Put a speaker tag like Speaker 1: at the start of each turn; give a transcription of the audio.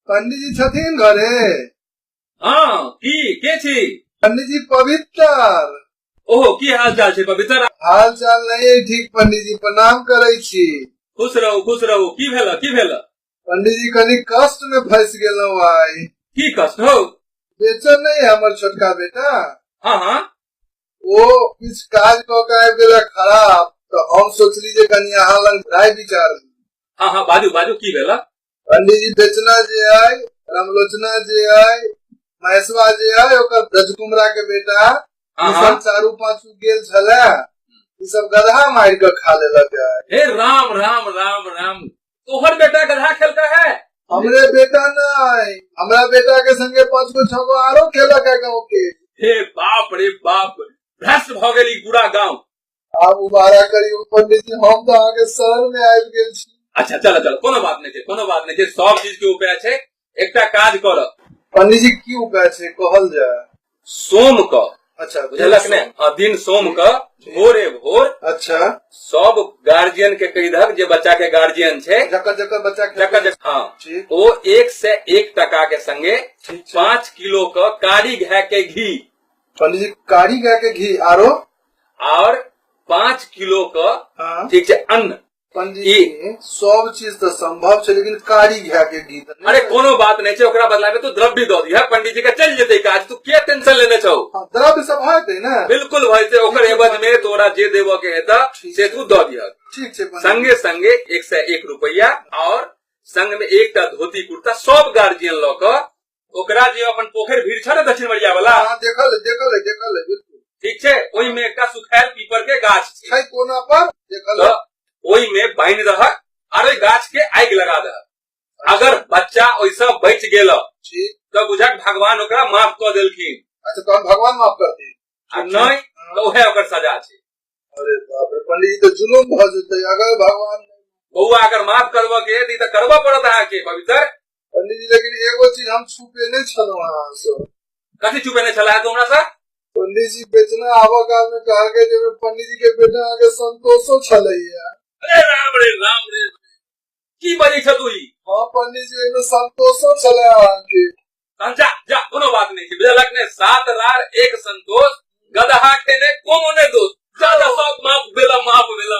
Speaker 1: पंडित जी छथिन घरे?
Speaker 2: हाँ के छी?
Speaker 1: पंडित जी पवित्र।
Speaker 2: ओहो की हाल चाल छै पवित्र?
Speaker 1: हाल चाल नहीं है ठीक पंडित जी, प्रणाम करे छी।
Speaker 2: खुश रहू। की भेल?
Speaker 1: पंडित जी कनी कष्ट में फंस गेलौं आइ।
Speaker 2: की कष्ट हो?
Speaker 1: बेचन नहीं है हमर छोटका बेटा।
Speaker 2: हाँ
Speaker 1: वो कुछ काज क के आबि गेला खराब, तो हम सोचली जे कनी अहाँ लग राय विचार।
Speaker 2: हाँ बाजू की भेल?
Speaker 1: पंडित जी बेचना जे आय, रामलोचना जे आय, महेशवा जे आय, ओकर रजकुमरा के बेटा ई सब चारू पांचू गेल छले, ई सब गधा मार के खा लेलक है।
Speaker 2: हे राम तोहर बेटा गधा खेलता है?
Speaker 1: हमरे बेटा नहीं, हमरा बेटा के संगे 5 गो 6 गो आरो खेलक है गाँव के।
Speaker 2: हे बाप रे बाप, भ्रष्ट भ गेली पूरा गाँव।
Speaker 1: आप उबारा करियो पंडित जी, हम तो आगे शहर में आबि गेल छी।
Speaker 2: अच्छा चलो कोनो बात नहीं छै, सब चीज के उपाय छै। एकटा काज कर
Speaker 1: पंडित जी, की उपाय छै कहल जाय?
Speaker 2: सोम क,
Speaker 1: अच्छा
Speaker 2: बुझलक ने, दिन सोम क भोरे भोर, अच्छा, सब गार्जियन के कहि दहक जे बच्चा के गार्जियन छै,
Speaker 1: जकर बच्चा
Speaker 2: हाँ, वो 1 से 1 टका के संगे 5 किलो क कारी गाय के घी।
Speaker 1: पंडित जी, कारी गाय के घी और
Speaker 2: 5 किलो क, ठीक छै, अन्न।
Speaker 1: पंडित जी, सब चीज तो संभव छै, लेकिन कारी गाय के घी
Speaker 2: अरे कोनो बात नहीं छै, ओकरा बदला में तू द्रव्य दो दिया, पंडित जी के चल जेते काज, तू क्या टेंशन लेने छौ?
Speaker 1: द्रव्य सब है ना?
Speaker 2: बिल्कुल भाई से, ओकर एवज में तोरा जे देवो के हेता से तू दो दिया।
Speaker 1: ठीक छै।
Speaker 2: संगे 1 से 1 रुपया और संग में 1टा धोती कुर्ता, सब गार्जियन ल क ओकरा जे अपन पोखर भीड़ छ न दक्षिण मरिया वाला,
Speaker 1: देखल बिल्कुल
Speaker 2: ठीक छै, ओई में एकटा सुखायल पीपर के गाछ छै
Speaker 1: कोना पर, देखल
Speaker 2: ओई में बांध दह और ओई गाछ के आगि लगा दह। अगर बच्चा ओइसा बच गेल तो बुझक भगवान ओकरा माफ क देलखिन।
Speaker 1: अच्छा, तो भगवान माफ करती
Speaker 2: आ नहीं तो वह ओकर सजा छै।
Speaker 1: अरे बाप रे पंडित जी, तो जुलुम भ जेतै अगर भगवान
Speaker 2: बउआ अगर माफ करबो के दी त करबो पड़त अहाँ के पवित्र।
Speaker 1: पंडित जी, लेकिन एगो चीज हम छुपेने छलौ अहाँ से।
Speaker 2: कथी छुपेने छला तो हमरा से?
Speaker 1: पंडित जी बेचना आवा काल में कहल के जे पंडित जी के बेटा आगे संतोषो छलैया।
Speaker 2: अरे राम रे, की बजै छ तू?
Speaker 1: हां पंडित जी, एमे संतोषो छलै अहाँ के।
Speaker 2: जा कोनो बात नहीं छै, बुझलक ने, 7 रार 1 संतोष, गदहा के ने कोनो ने दोष, ज्यादा सब माफ भेला।